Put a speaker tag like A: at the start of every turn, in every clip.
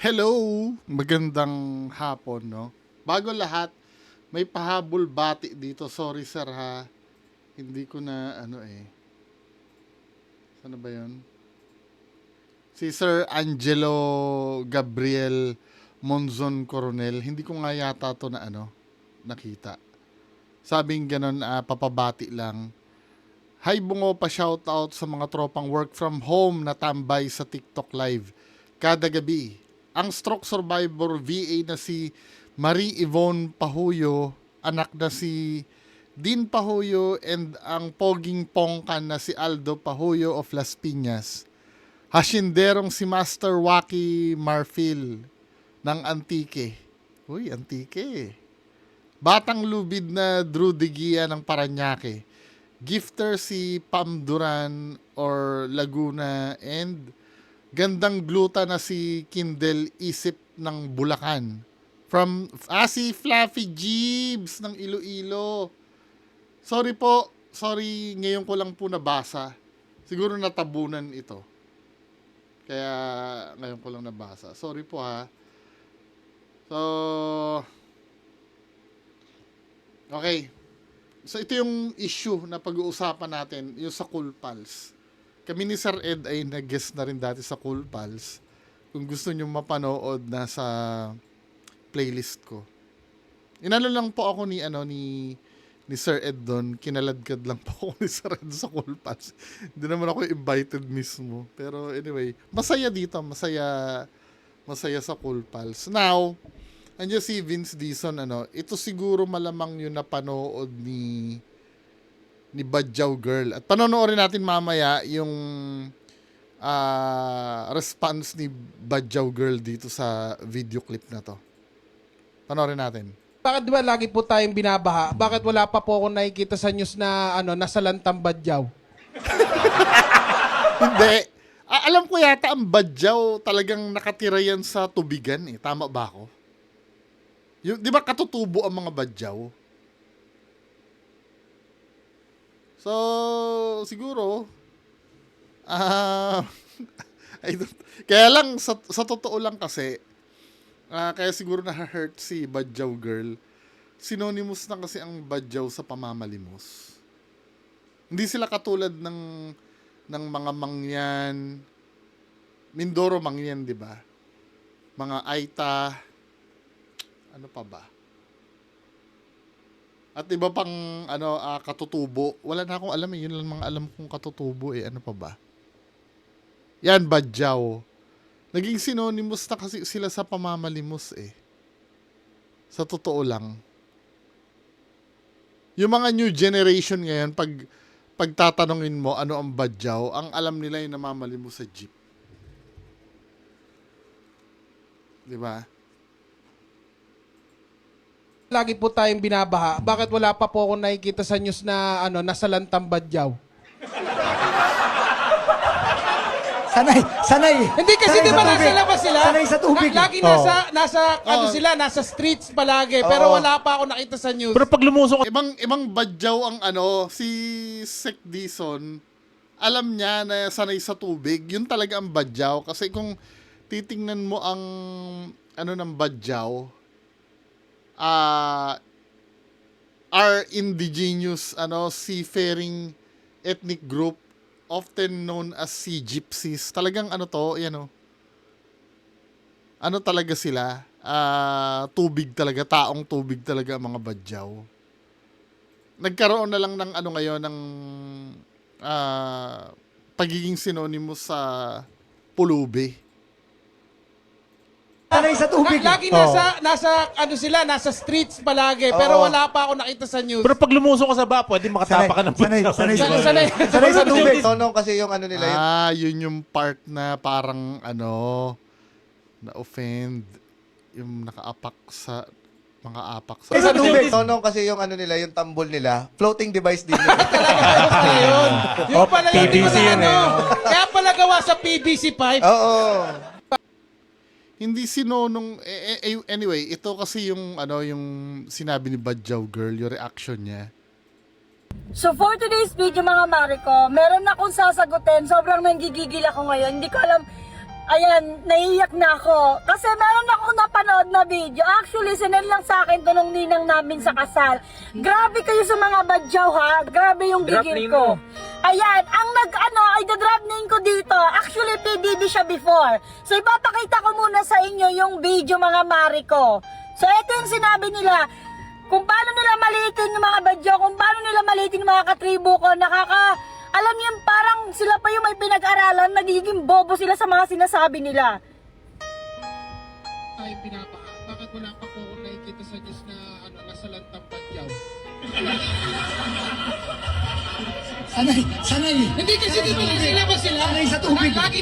A: Hello! Magandang hapon, no? Bago lahat, may pahabol bati dito. Sorry sir ha. Hindi ko na Ano ba yun? Si Sir Angelo Gabriel Monzon Coronel. Hindi ko nga yata to na nakita. Sabing ganun, papabati lang. Hi bungo, pa shoutout sa mga tropang work from home na tambay sa TikTok live kada gabi. Ang stroke survivor VA na si Marie Yvonne Pahuyo, anak na si Dean Pahuyo, and ang poging pongkan na si Aldo Pahuyo of Las Piñas. Hasinderong si Master Waki Marfil ng Antique. Uy, Antique. Batang lubid na Drew de Gia ng Paranaque. Gifter si Pam Duran or Laguna, and gandang gluta na si Kindle Isip ng Bulacan. Si Fluffy Jeebs ng Iloilo. Sorry po, ngayon ko lang po nabasa. Siguro natabunan ito. Kaya ngayon ko lang nabasa. Sorry po ha. So, okay. So ito yung issue na pag-uusapan natin, yung sa Cool Pals. Kami ni Sir Ed ay nag-guest na rin dati sa Cool Pals. Kung gusto nyo mapanood, nasa playlist ko. Inano lang po ako ni Sir Ed doon. Kinaladkad lang po ako ni Sir Ed sa Cool Pals. Hindi naman ako invited mismo. Pero anyway, masaya dito. Masaya sa Cool Pals. Now, andiyan si Vince Dizon, ito siguro malamang yung napanood ni Badjaw Girl. At panonoorin natin mamaya yung response ni Badjaw Girl dito sa video clip na to. Panoorin natin.
B: Bakit ba lagi po tayong binabaha? Bakit wala pa po ako nakikita sa news na nasa lantang Badyaw?
A: Hindi. Alam ko yata ang Badjaw talagang nakatira yan sa tubigan eh. Tama ba ako? Di ba katutubo ang mga Badyaw? So, siguro, kaya lang, sa totoo lang kasi, kaya siguro na-hurt si Badjaw Girl, synonymous na kasi ang Badjaw sa pamamalimos. Hindi sila katulad ng mga mangyan, Mindoro mangyan, di ba? Mga Aita, ano pa ba? At iba pang katutubo. Wala na akong alam eh. Yun lang mga alam kong katutubo eh. Ano pa ba? Yan, Badjaw. Naging synonymous na kasi sila sa pamamalimos eh. Sa totoo lang. Yung mga new generation ngayon, pag tatanungin mo ano ang Badjaw, ang alam nila yung namamalimos sa jeep. Di ba?
B: Lagi po tayong binabaha. Bakit wala pa po ako nakikita sa news na nasa lantang Badyaw?
C: Sanay.
B: Hindi kasi di ba nasa labas sila?
C: Sanay sa tubig.
B: Lagi nasa streets palagi. Pero wala pa ako nakita sa news.
D: Pero pag lumusok
A: Ibang Badjaw ang si Sek Dizon, alam niya na sanay sa tubig. Yun talaga ang Badjaw. Kasi kung titingnan mo ang ng Badjaw, are indigenous seafaring ethnic group often known as sea gypsies. Talagang talaga sila, tubig talaga, taong tubig talaga ang mga Badjaw. Nagkaroon na lang ng ngayon ng pagiging synonymous sa pulubi.
C: Sanay sa tubig.
B: Lagi nasa streets palagi. Pero wala pa ako nakita sa news.
D: Pero pag lumusok ka sa ba, pwede makatapa ka ng
C: Sanay sa tubig.
E: Tonong kasi yung nila yun.
A: Yun yung part na parang na-offend. Yung nakaapak sa mga apak sa...
C: Sanay sa tubig.
E: Tonong kasi yung nila, yung tambol nila. Floating device din yun.
B: Yun. Yung pala yung
D: PVC yun
B: Kaya pala gawa sa PVC pipe.
E: Oo.
A: Hindi sinonong anyway, ito kasi yung yung sinabi ni Badjaw Girl, yung reaction niya.
F: So for today's video mga Mariko, meron akong sasagutin. Sobrang nanggigigil ako ngayon. Hindi ko alam Ayan, naiiyak na ako. Kasi meron akong napanood na video. Actually, sinend lang sa akin to nung ninang namin sa kasal. Grabe kayo sa mga badyaw ha. Grabe yung gigil ko. Ayan, ang ay drop name ko dito. Actually, PBB siya before. So, ipapakita ko muna sa inyo yung video mga mari ko. So, ito yung sinabi nila. Kung paano nila maliitin yung mga badyaw, kung paano nila maliitin yung mga katribo ko, alam niyo, parang sila pa yung may pinag-aralan, nagiging bobo sila sa mga sinasabi nila.
B: Tayong binabaha. Bakit wala pa po akong nakikita sa news na nasa lantang badyaw?
C: Sanay.
B: Hindi kasi di ba sila ba sila?
C: Sanay sa tubig.
B: Lagi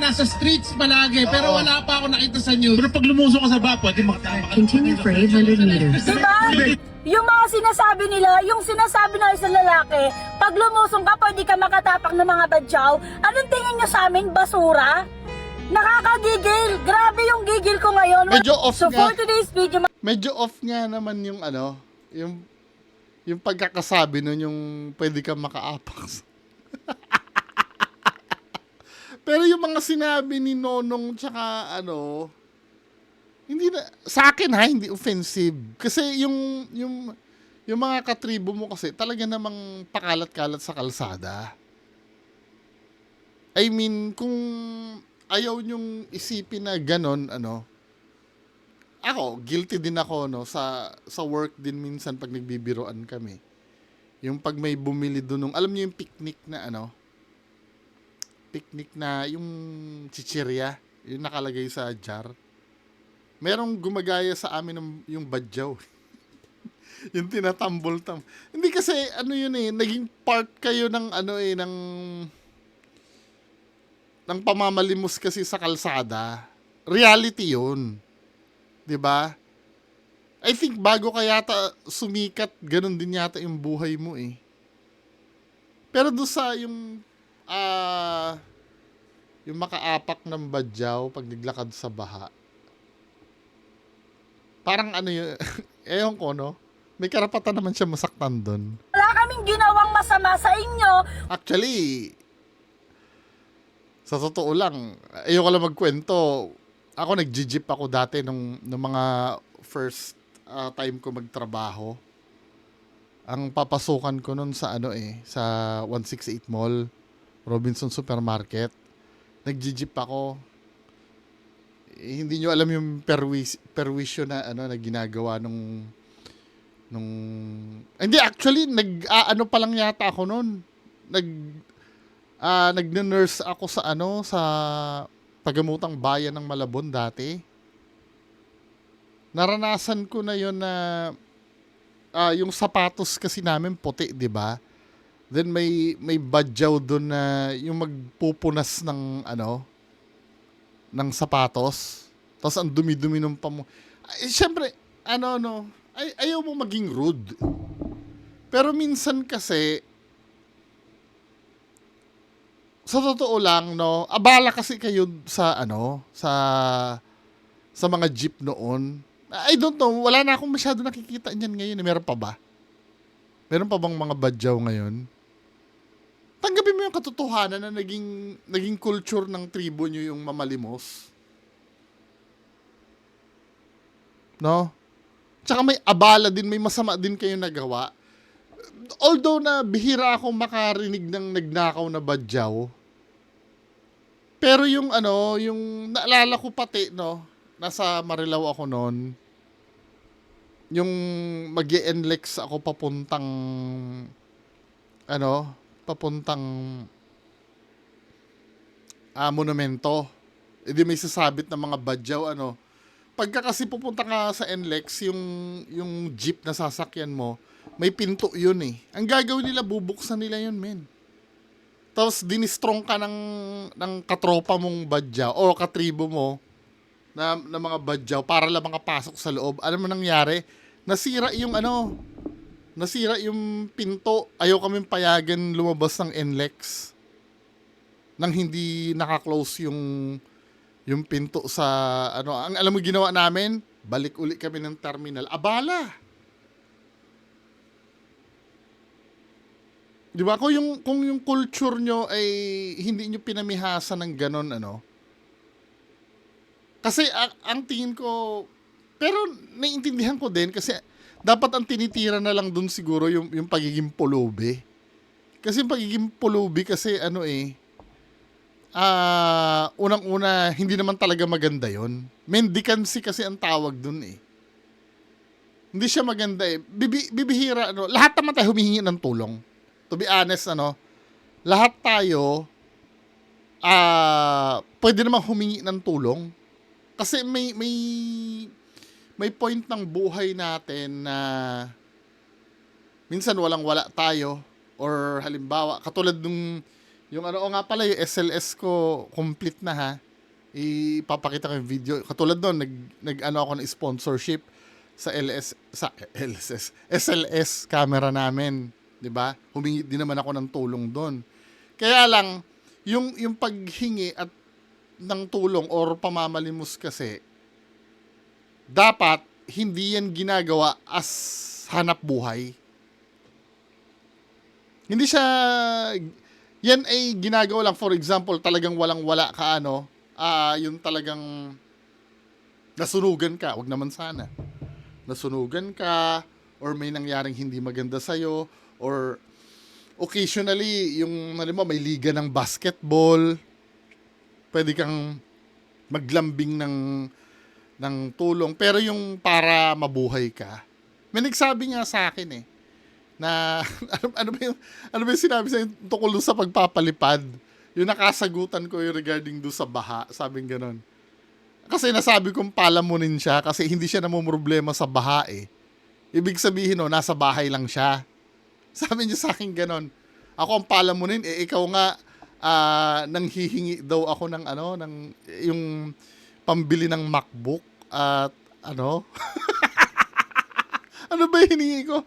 B: nasa streets palagi, pero wala pa ako nakita sa news.
D: Pero pag lumusong ka sa ba, pwede makatapa ka.
G: Continue for 800 meters.
F: Diba? Yung mga sinasabi nila, yung sinasabi ng isang lalaki, pag lumusong ka, pwede ka makatapak ng mga badyaw. Anong tingin nyo sa amin? Basura? Nakakagigil. Grabe yung gigil ko ngayon.
A: Medyo off
F: So
A: nga.
F: for today's video,
A: Medyo off nga naman yung yung pagkakasabi nun, yung pwede kang makaapak. Pero yung mga sinabi ni Nonong tsaka hindi na, sa akin hindi offensive. Kasi yung mga katribo mo kasi talaga namang pakalat-kalat sa kalsada. I mean, kung ayaw nyong isipin na ganon, ako, guilty din ako, sa work din minsan pag nagbibiroan kami. Yung pag may bumili doon alam niyo yung picnic na yung chichirya, yung nakalagay sa jar. Merong gumagaya sa amin yung badyaw. Yung tinatambol. Hindi kasi, naging part kayo ng, ng pamamalimos kasi sa kalsada. Reality yun. 'Di ba? I think bago ka yata sumikat, ganun din yata yung buhay mo eh. Pero doon sa yung makaapak ng badyaw pag naglakad sa baha. Parang yun, ewan ko, may karapatan naman siya masaktan doon.
F: wala kaming ginawang masama sa inyo.
A: Actually, sa totoo lang, ayoko lang magkwento. Ako nag-jeep ako dati nung mga first time ko magtrabaho. Ang papasukan ko nun sa sa 168 Mall, Robinson Supermarket. Nag-jeep ako. Hindi nyo alam yung perwisyo na na ginagawa nung hindi, actually pa lang yata ako noon. Nag-nurse ako sa sa Tagamutang Bayan ng Malabon dati. Naranasan ko na yon na yung sapatos kasi namin puti, 'di ba? Then may badyaw doon na yung magpupunas ng ng sapatos. Tapos ang dumi-dumi ng Siyempre, ayaw mo maging rude. Pero minsan kasi, sa totoo lang, abala kasi kayo sa sa mga jeep noon. I don't know, wala na akong masyado nakikita niyan ngayon. Meron pa ba? Meron pa bang mga badyaw ngayon? Tanggapin mo yung katotohanan na naging culture ng tribo nyo yung mamalimos. No? Tsaka may abala din, may masama din kayo nagawa. Although na bihira akong makarinig ng nagnakaw na badyaw. Pero yung yung naalala ko pati, nasa Marilao ako noon. Yung mag-e-NLEX ako papuntang monumento. E di may sasabit ng mga badyaw, Pagka kasi pupunta ka sa NLEX, yung jeep na sasakyan mo, may pinto yun eh. Ang gagawin nila, bubuksan nila yun, men. Tapos dinistrong ka ng katropa mong badyaw o katribo mo na mga badyaw para lang makapasok sa loob. Alam mo nangyari? Nasira yung pinto. Ayaw kami payagan lumabas ng NLEX nang hindi naka-close yung pinto sa ang alam mo ginawa namin, balik uli kami ng terminal. Abala. 'Di ba? Kung yung culture nyo ay hindi nyo pinamihasa ng ganon, ano. Kasi ang tingin ko, pero naiintindihan ko din kasi dapat ang tinitira na lang dun siguro yung pagiging pulubi. Kasi yung pagiging pulubi kasi ano unang-una, hindi naman talaga maganda yon. Mendicancy kasi ang tawag dun eh. Hindi siya maganda eh. Bibihira, ano, lahat naman tayo humihingi ng tulong. To be honest, ano, lahat tayo, pwede naman humingi ng tulong. Kasi may point ng buhay natin na minsan walang-wala tayo. Or halimbawa, katulad nung, yung ano, o nga pala, yung SLS ko, complete na ha. Ipapakita ko yung video. Katulad doon, nag-ano ako ng sponsorship sa SLS camera namin. 'Di ba? Humingi din naman ako ng tulong doon. Kaya lang, yung paghingi at ng tulong or pamamalimos kasi, dapat hindi yan ginagawa as hanap buhay. Hindi siya, yan ay ginagawa lang, for example, talagang walang-wala ka, ano, yung talagang nasunugan ka, wag naman sana. Nasunugan ka, or may nangyaring hindi maganda sa'yo, or occasionally, yung, alam mo, may liga ng basketball, pwede kang maglambing ng tulong, pero yung para mabuhay ka. May nagsabi nga sa akin eh, na ano ba yung sinabi sa tungkol doon sa pagpapalipad, yung nakasagutan ko yung regarding doon sa baha, sabing ganon. Kasi nasabi kong palamunin siya kasi hindi siya namumroblema sa baha eh. Ibig sabihin nasa bahay lang siya. Sabi niya sa akin ganon. Ako ang palamunin, ikaw nga nang hihingi daw ako ng ano, ng yung pambili ng MacBook at ano. Ano ba hiningi ko?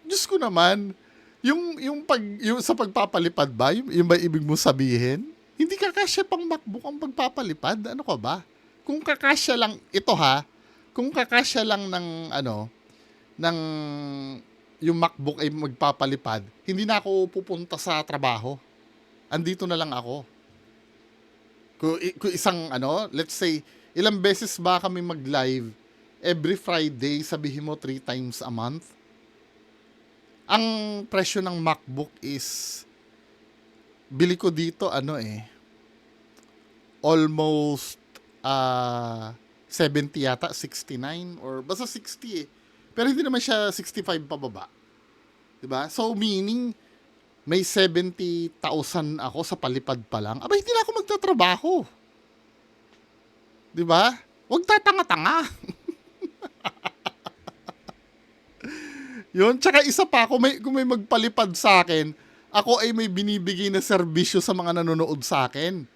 A: Diyos ko naman, yung sa pagpapalipad ba, yung ba ibig mo sabihin? Hindi kakasya pang MacBook ang pagpapalipad. Ano ka ba? Kung kakasya lang, ito ha, kung kakasya lang ng yung MacBook ay magpapalipad, hindi na ako pupunta sa trabaho. Andito na lang ako. Kung isang let's say, ilang beses ba kami mag-live? Every Friday, sabihin mo 3 times a month. Ang presyo ng MacBook is, bili ko dito, almost 70 yata, 69, or basta 60 eh. Pero hindi naman siya 65 pababa. Diba? So, meaning, may 70,000 ako sa palipad pa lang. Aba, hindi na ako magtatrabaho. Diba? Huwag tatanga-tanga. Yun, tsaka isa pa, kung may magpalipad sa akin, ako ay may binibigay na serbisyo sa mga nanonood sa akin.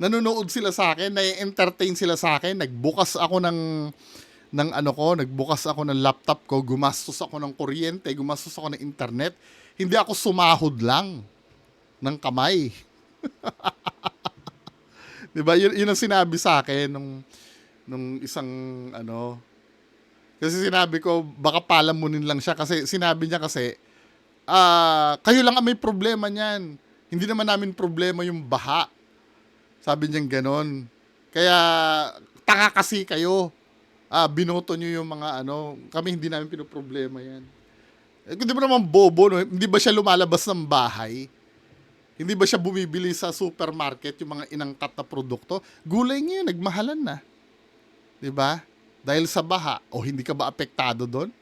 A: Nanonood sila sa akin, na-entertain sila sa akin, nagbukas ako nagbukas ako ng laptop ko, gumastos ako ng kuryente, gumastos ako ng internet. Hindi ako sumahod lang ng kamay. Diba? Yun ang sinabi sa akin nung isang kasi sinabi ko, baka palamunin lang siya. Kasi sinabi niya kasi, kayo lang ang may problema niyan. Hindi naman namin problema yung baha. Sabi niya ganon. Kaya, tanga kasi kayo. Binoto niyo yung mga kami hindi namin pinoproblema yan. Hindi ba naman bobo, no? Hindi ba siya lumalabas ng bahay? Hindi ba siya bumibili sa supermarket yung mga inangkat na produkto? Gulay ngayon, nagmahalan na. Diba? Dahil sa baha, hindi ka ba apektado doon?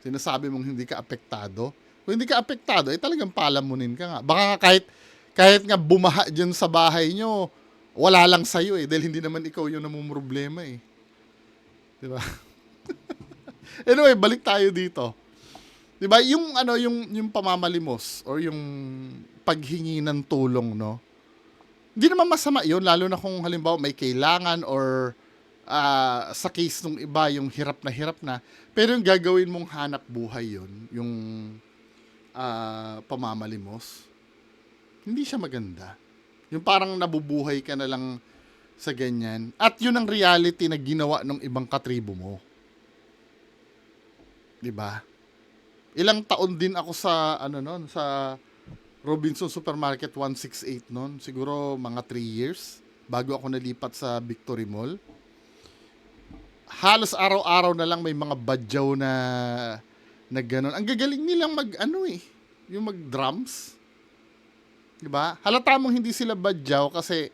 A: Sinasabi mong hindi ka apektado? Kung hindi ka apektado, talagang palamunin ka nga. Baka kahit nga bumaha dyan sa bahay nyo, wala lang sa'yo dahil hindi naman ikaw yung namumroblema eh. Diba? Anyway, balik tayo dito. Diba? Yung pamamalimos or yung paghingi ng tulong, no? Hindi naman masama yun, lalo na kung halimbawa may kailangan or sa case nung iba, yung hirap na. Pero yung gagawin mong hanap buhay yun, yung pamamalimos, hindi siya maganda. Yung parang nabubuhay ka na lang sa ganyan. At yun ang reality na ginawa ng ibang katribo mo. Diba? Ilang taon din ako sa Robinson Supermarket 168 noon. Siguro mga 3 years bago ako nalipat sa Victory Mall. Halos araw-araw na lang may mga badyaw na gano'n. Ang gagaling nilang yung mag-drums. Diba? Halata mong hindi sila badyaw kasi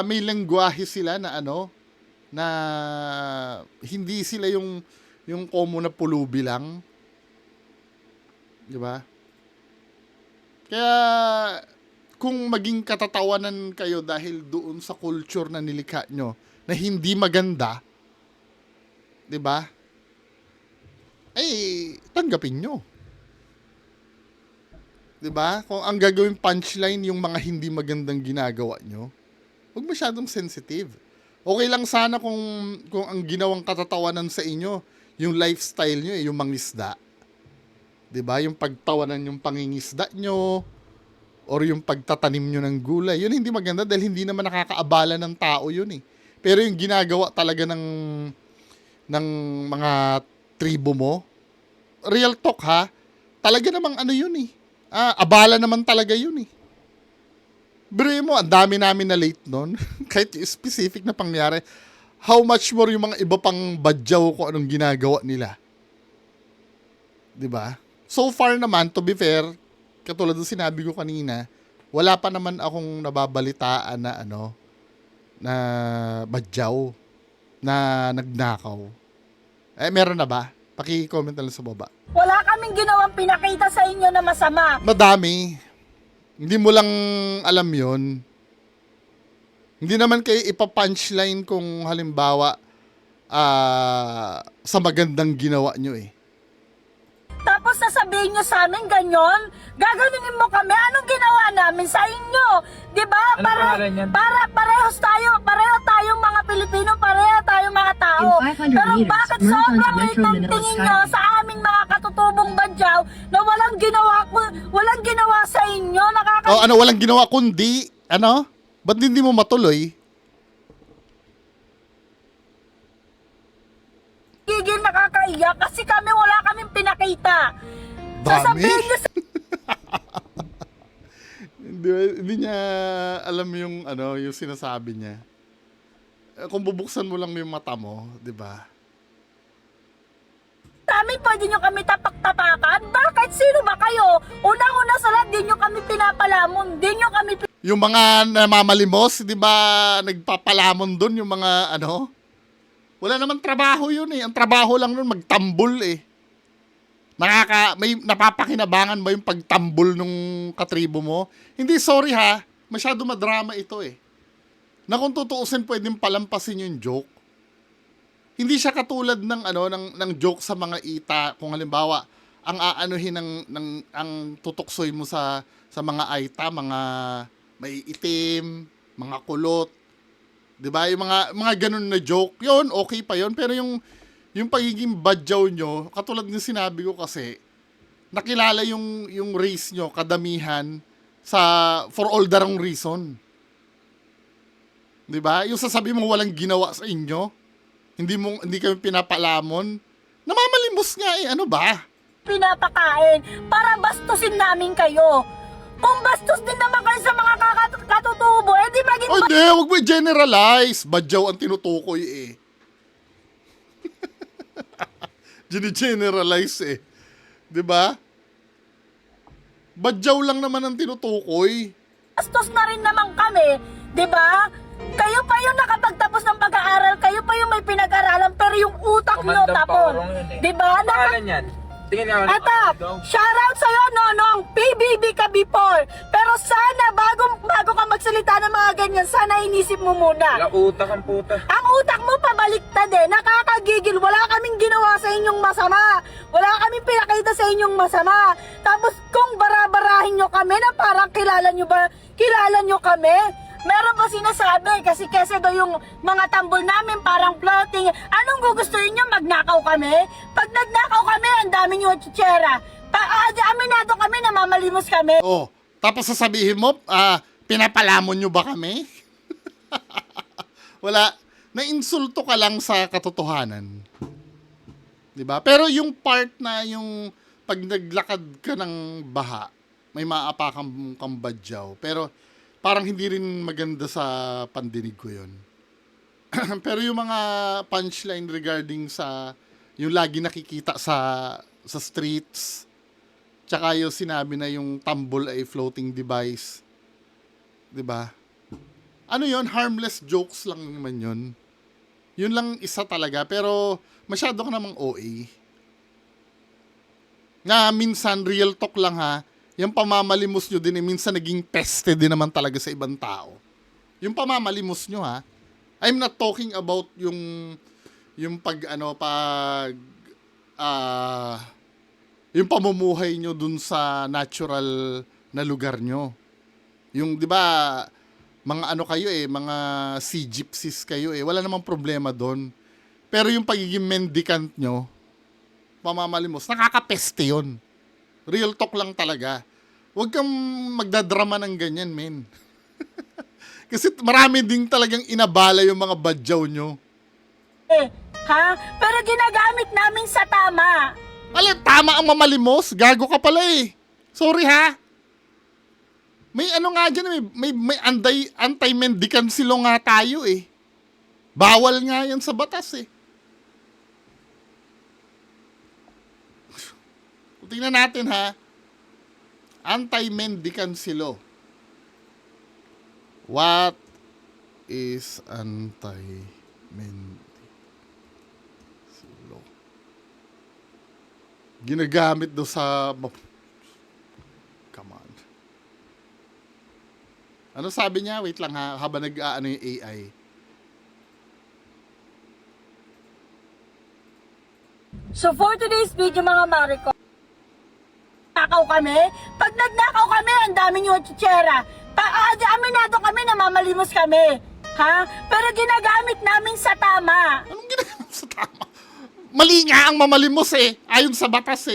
A: may lengguwahe sila na na hindi sila yung common na pulubi lang. Diba? Kaya kung maging katatawanan kayo dahil doon sa culture na nilikha nyo na hindi maganda, 'di ba? Tanggapin nyo. 'Di ba? Kung ang gagawin punchline yung mga hindi magandang ginagawa nyo, huwag masyadong sensitive. Okay lang sana kung ang ginawang katatawanan sa inyo, yung lifestyle nyo, yung mangisda. 'Di ba? Yung pagtawanan yung pangingisda nyo or yung pagtatanim nyo ng gulay. Yun hindi maganda dahil hindi naman nakakaabala ng tao yun eh. Pero yung ginagawa talaga ng mga tribo mo, real talk ha, talaga namang yun eh. Abala naman talaga yun eh. Biruin mo, ang dami namin na late nun. Kahit yung specific na pangyari. How much more yung mga iba pang badyaw kung anong ginagawa nila. 'Di ba? So far naman, to be fair, katulad ng sinabi ko kanina, wala pa naman akong nababalitaan na na badyaw na nagnakaw. Meron na ba? Paki-comment na lang sa baba.
F: Wala kaming ginawang pinakita sa inyo na masama.
A: Madami. Hindi mo lang alam yon. Hindi naman kayo ipa-punchline kung halimbawa sa magandang ginawa nyo eh.
F: Tapos sasabihin nyo sa amin ganyan, gaganunin mo kami, anong ginawa namin sa inyo? Diba? Para pareho tayong mga Pilipino, pareho tayong mga tao.
C: In 500
F: Pero
C: meters,
F: bakit
C: north
F: sobrang
C: onto
F: late
C: Metro
F: ng
C: Manila
F: tingin nyo
C: Skyway.
F: sa aming mga katutubong badyaw na walang ginawa sa inyo?
A: Walang ginawa kundi, ba't hindi mo matuloy?
F: Gigil nakakaiyak kasi wala kaming pinakita.
A: Dami.
F: Sasabihin nyo sa
A: Hindi niya alam yung yung sinasabi niya. Kung bubuksan mo lang yung mata mo, 'di ba?
F: amin, pwede nyo kami tapak-tapakan? Bakit? Sino ba kayo? Unang-una sa lahat, di nyo kami pinapalamon. Di nyo kami
A: Yung mga namamalimos, 'di ba, nagpapalamon doon yung mga wala naman trabaho yun eh. Ang trabaho lang nun magtambol eh. May napapakinabangan ba yung pagtambol nung katribo mo? Hindi, sorry ha. Masyado madrama ito eh. Na kung tutuusin, pwedeng palampasin yung joke. Hindi siya katulad ng ng joke sa mga ita. Kung halimbawa, ang aanuhin ang tutuksoy mo sa mga aita, mga may itim, mga kulot. 'Di ba? Yung mga ganun na joke, 'yon okay pa 'yon, pero yung pagiging badyaw nyo, katulad ng sinabi ko kasi, nakilala yung race nyo, kadamihan, for all the wrong reason. 'Di ba? Yung sasabi mo walang ginawa sa inyo, hindi kami pinapalamon, namamalimos nga eh, ano ba?
F: pinapakain para bastusin namin kayo. Kung bastos din naman kayo sa mga katutubo, di maging
A: Oh, hindi, huwag mo i-generalize. Badyaw ang tinutukoy eh. Gini-generalize eh. 'Di ba? Badyaw lang naman ang tinutukoy.
F: bastos na rin naman kami, di ba? Kayo pa yung nakapagtapos ng pag-aaral, kayo pa yung may pinag-aralan, pero yung utak nyo tapon. Di ba?
G: Pangalan yan. Tingin nga.
F: Eto, shoutout sa'yo, Nonong. PBB ka before. Pero sana, bago ka magsalita ng mga ganyan, sana inisip mo muna.
G: Wala utak ang puta.
F: Ang utak mo pabaliktad eh. Nakakagigil. Wala kaming ginawa sa inyong masama. Wala kaming pinakita sa inyong masama. Tapos kung barabarahin nyo kami na parang kilala nyo kami, meron pa sinasabi kasi daw yung mga tambol namin parang floating. Anong gugustuhin nyo? Magnakaw kami? Pag nagnakaw kami, ang dami nyo tsitsera. Aminado kami, namamalimos kami.
A: Oh, tapos sasabihin mo, pinapalamon nyo ba kami? Wala. Nainsulto ka lang sa katotohanan. 'Di ba? Pero yung part na yung pag naglakad ka ng baha, may maapakang kang badyaw. Pero parang hindi rin maganda sa pandinig ko yun. Pero yung mga punchline regarding sa yung lagi nakikita sa streets, tsaka yung sinabi na yung tambol ay floating device, 'di ba? Ano yon, harmless jokes lang naman yun. Yun lang isa talaga, pero masyado ka namang OA. Nga minsan real talk lang ha, yung pamamalimos nyo din minsan naging peste din naman talaga sa ibang tao. Yung pamamalimos nyo ha, I'm not talking about yung yung pamumuhay nyo dun sa natural na lugar nyo. Yung 'di ba, mga ano kayo mga sea gypsies kayo wala namang problema doon. Pero yung pagiging mendicant nyo, pamamalimos, nakakapeste yun. Real talk lang talaga. Huwag kang magdadrama ng ganyan, men. Kasi marami din talagang inabala yung mga badyaw nyo.
F: Ha? Pero ginagamit namin sa tama.
A: Tama ang mamalimos. Gago ka pala Sorry ha. May ano nga dyan, may anti-mendicancy law nga tayo Bawal nga yan sa batas Tingnan natin ha. Anti-mendicancy law. What is anti-mendicancy law? Ginagamit do sa... Come on. Ano sabi niya? Wait lang ha. Habang nag-aano yung AI.
F: So for today's video mga Mariko, nakaw kami. Pag nagnakaw kami, ang dami nyo chichera. Aminado kami, namamalimos kami. Ha? Pero ginagamit namin sa tama.
A: Anong ginagamit sa tama? Mali nga ang mamalimos ayon sa batas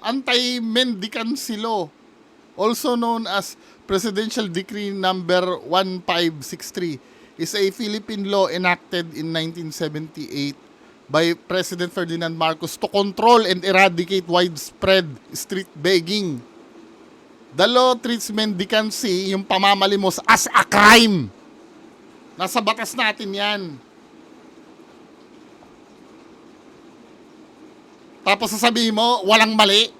A: anti-mendicancy law. Also known as Presidential Decree number 1563 is a Philippine law enacted in 1978 by President Ferdinand Marcos to control and eradicate widespread street begging. The law treats mendicancy, yung pamamalimos, as a crime. Nasa batas natin yan. Tapos sasabihin mo, walang mali.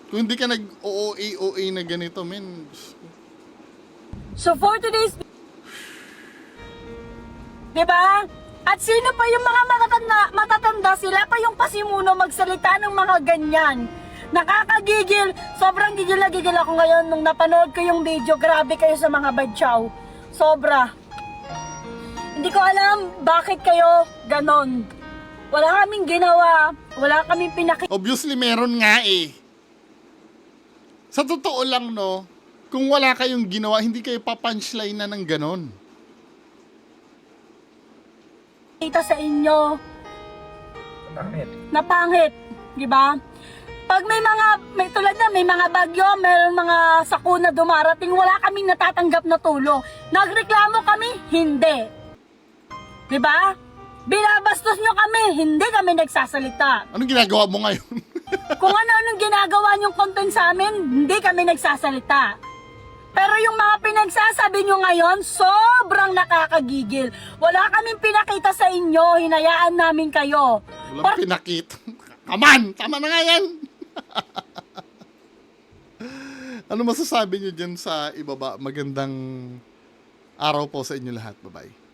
A: Kung hindi ka nag-OA na ganito, men.
F: So for today's diba? At sino pa yung mga matatanda, sila pa yung pasimuno magsalita ng mga ganyan. Nakakagigil. Sobrang gigil na gigil ako ngayon nung napanood ko yung video. Grabe kayo sa mga badyaw. Sobra. Hindi ko alam bakit kayo ganon. Wala kaming ginawa. Wala kaming pinakita.
A: Obviously, meron nga Sa totoo lang, no, kung wala kayong ginawa, hindi kayo papunchline na ng ganon.
F: Sa inyo
G: Pangit.
F: na pangit, di ba? Pag may tulad na may mga bagyo, mayroong mga sakuna dumarating, wala kaming natatanggap na tulong. Nagreklamo kami, hindi. Di ba? Binabastos nyo kami, hindi kami nagsasalita.
A: Anong ginagawa mo ngayon?
F: Kung ano-anong ginagawa nyong content sa amin, hindi kami nagsasalita. Pero yung mga pinagsasabi nyo ngayon, sobrang nakakagigil. Wala kaming pinakita sa inyo, hinayaan namin kayo.
A: Walang pinakita. Tama na nga yan. Ano masasabi nyo dyan sa ibaba? Magandang araw po sa inyo lahat. Bye-bye.